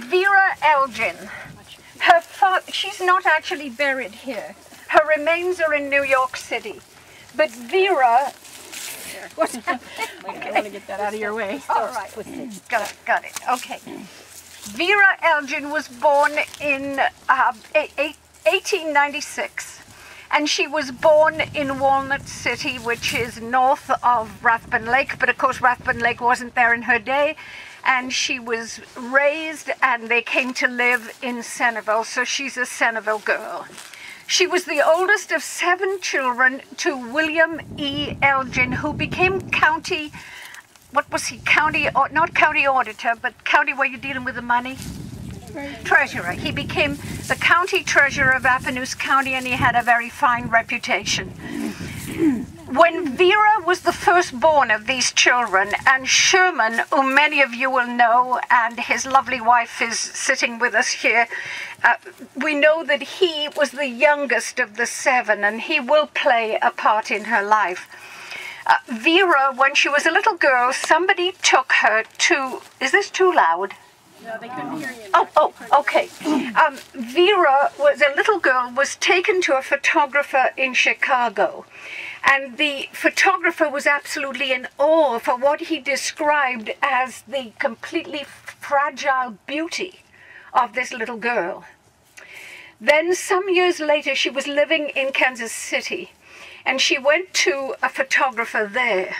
Vera Elgin. Her father, she's not actually buried here. Her remains are in New York City. But Vera... What's that? I want to get that out of your way. All right. Got it. Okay. Vera Elgin was born in 1896. And she was born in Walnut City, which is north of Rathbun Lake. But of course, Rathbun Lake wasn't there in her day. And she was raised, and they came to live in Centerville. So she's a Centerville girl. She was the oldest of 7 children to William E. Elgin, who became county, what was he, not county auditor, but county where you're dealing with the money? Treasurer. He became the county treasurer of Appanoose County, and he had a very fine reputation. When Vera was the firstborn of these children, and Sherman, whom many of you will know, and his lovely wife is sitting with us here, we know that he was the youngest of the 7, and he will play a part in her life. Vera, when she was a little girl, somebody took her to... Is this too loud? No, they couldn't hear you. Oh, okay. Vera, was a little girl, was taken to a photographer in Chicago. And the photographer was absolutely in awe for what he described as the completely fragile beauty of this little girl. Then some years later, she was living in Kansas City, and she went to a photographer there.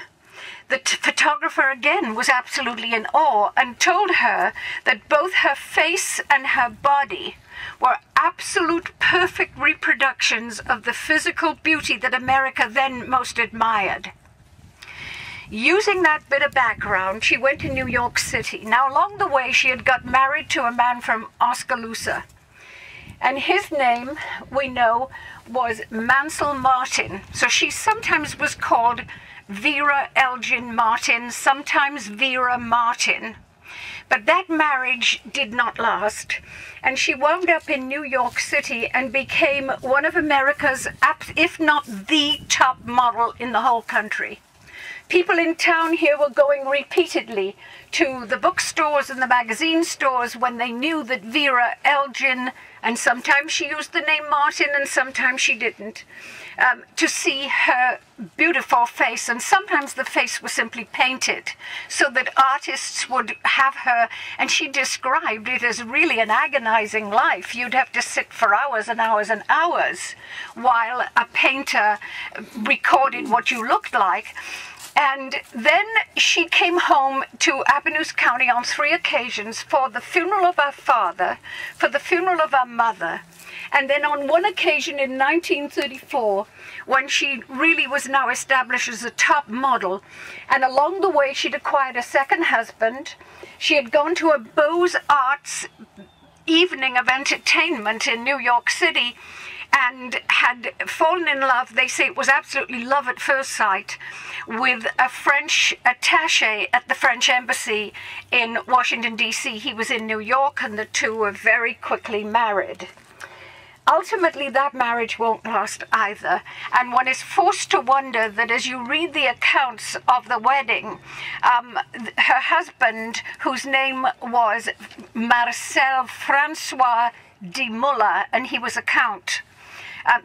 The photographer again was absolutely in awe and told her that both her face and her body were absolute perfect reproductions of the physical beauty that America then most admired. Using that bit of background, she went to New York City. Now, along the way, she had got married to a man from Oskaloosa. And his name, we know, was Mansell Martin. So she sometimes was called Vera Elgin Martin, sometimes Vera Martin. But that marriage did not last, and she wound up in New York City and became one of America's, if not the top model in the whole country. People in town here were going repeatedly to the bookstores and the magazine stores when they knew that Vera Elgin, and sometimes she used the name Martin and sometimes she didn't, to see her beautiful face, and sometimes the face was simply painted so that artists would have her, and she described it as really an agonizing life. You'd have to sit for hours and hours and hours while a painter recorded what you looked like. And then she came home to Appanoose County on 3 occasions for the funeral of her father, for the funeral of her mother, and then on one occasion in 1934, when she really was now established as a top model, and along the way she'd acquired a second husband. She had gone to a Beaux-Arts evening of entertainment in New York City, and had fallen in love, they say it was absolutely love at first sight, with a French attaché at the French embassy in Washington, D.C. He was in New York, and the two were very quickly married. Ultimately, that marriage won't last either, and one is forced to wonder that as you read the accounts of the wedding, her husband, whose name was Marcel Francois deMueller, and he was a count,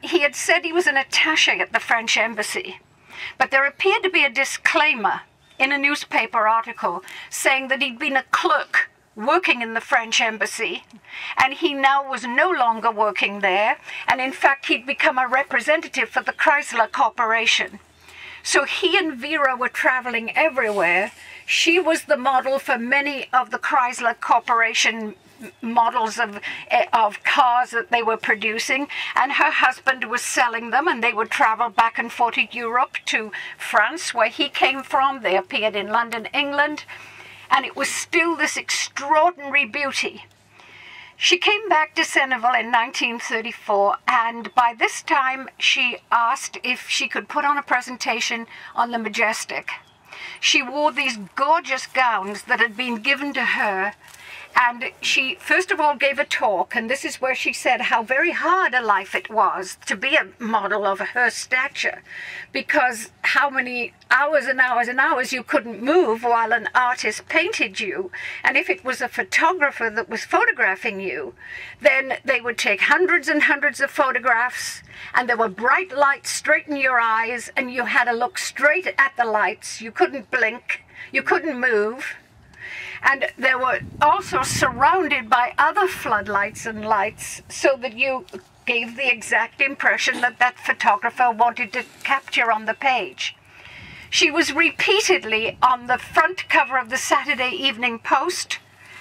he had said he was an attaché at the French embassy, but there appeared to be a disclaimer in a newspaper article saying that he'd been a clerk working in the French embassy, and he now was no longer working there, and in fact he'd become a representative for the Chrysler Corporation. So he and Vera were traveling everywhere. She was the model for many of the Chrysler Corporation models of cars that they were producing, and her husband was selling them, and they would travel back and forth to Europe, to France, where he came from. They appeared in London, England, and it was still this extraordinary beauty. She came back to Centerville in 1934, and by this time she asked if she could put on a presentation on the Majestic. She wore these gorgeous gowns that had been given to her, And she, first of all, gave a talk, and this is where she said how very hard a life it was to be a model of her stature, because how many hours and hours and hours you couldn't move while an artist painted you. And if it was a photographer that was photographing you, then they would take hundreds and hundreds of photographs, and there were bright lights straight in your eyes, and you had to look straight at the lights. You couldn't blink, you couldn't move. And they were also surrounded by other floodlights and lights, so that you gave the exact impression that that photographer wanted to capture on the page. She was repeatedly on the front cover of the Saturday Evening Post,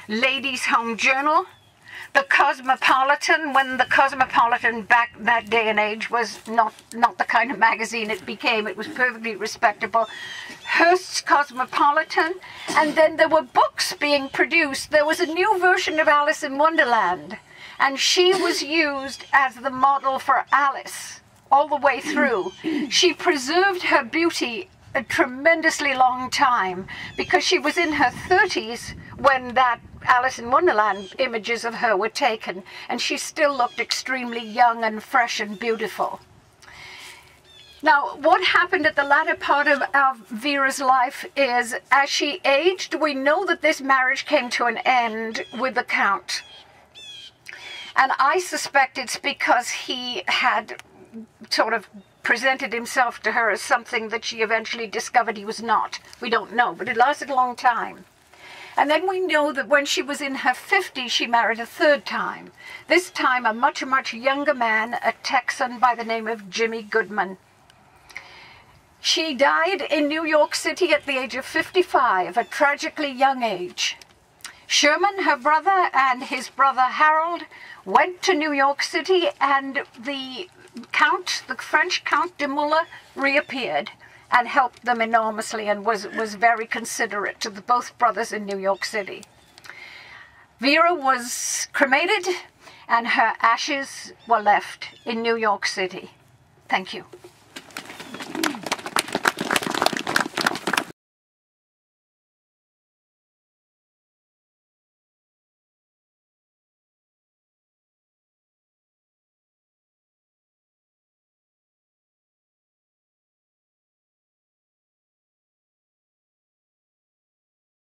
Ladies' Home Journal, the Cosmopolitan, when the Cosmopolitan back that day and age was not the kind of magazine it became. It was perfectly respectable. Hearst's Cosmopolitan, and then there were books being produced. There was a new version of Alice in Wonderland, and she was used as the model for Alice all the way through. She preserved her beauty a tremendously long time, because she was in her 30s when that Alice in Wonderland images of her were taken, and she still looked extremely young and fresh and beautiful. Now, what happened at the latter part of Vera's life is, as she aged, we know that this marriage came to an end with the Count. And I suspect it's because he had sort of presented himself to her as something that she eventually discovered he was not. We don't know, but it lasted a long time. And then we know that when she was in her 50s, she married a third time. This time a much, much younger man, a Texan by the name of Jimmy Goodman. She died in New York City at the age of 55, a tragically young age. Sherman, her brother, and his brother Harold went to New York City, and the Count, the French Count deMueller, reappeared and helped them enormously and was very considerate to the both brothers in New York City. Vera was cremated, and her ashes were left in New York City. Thank you.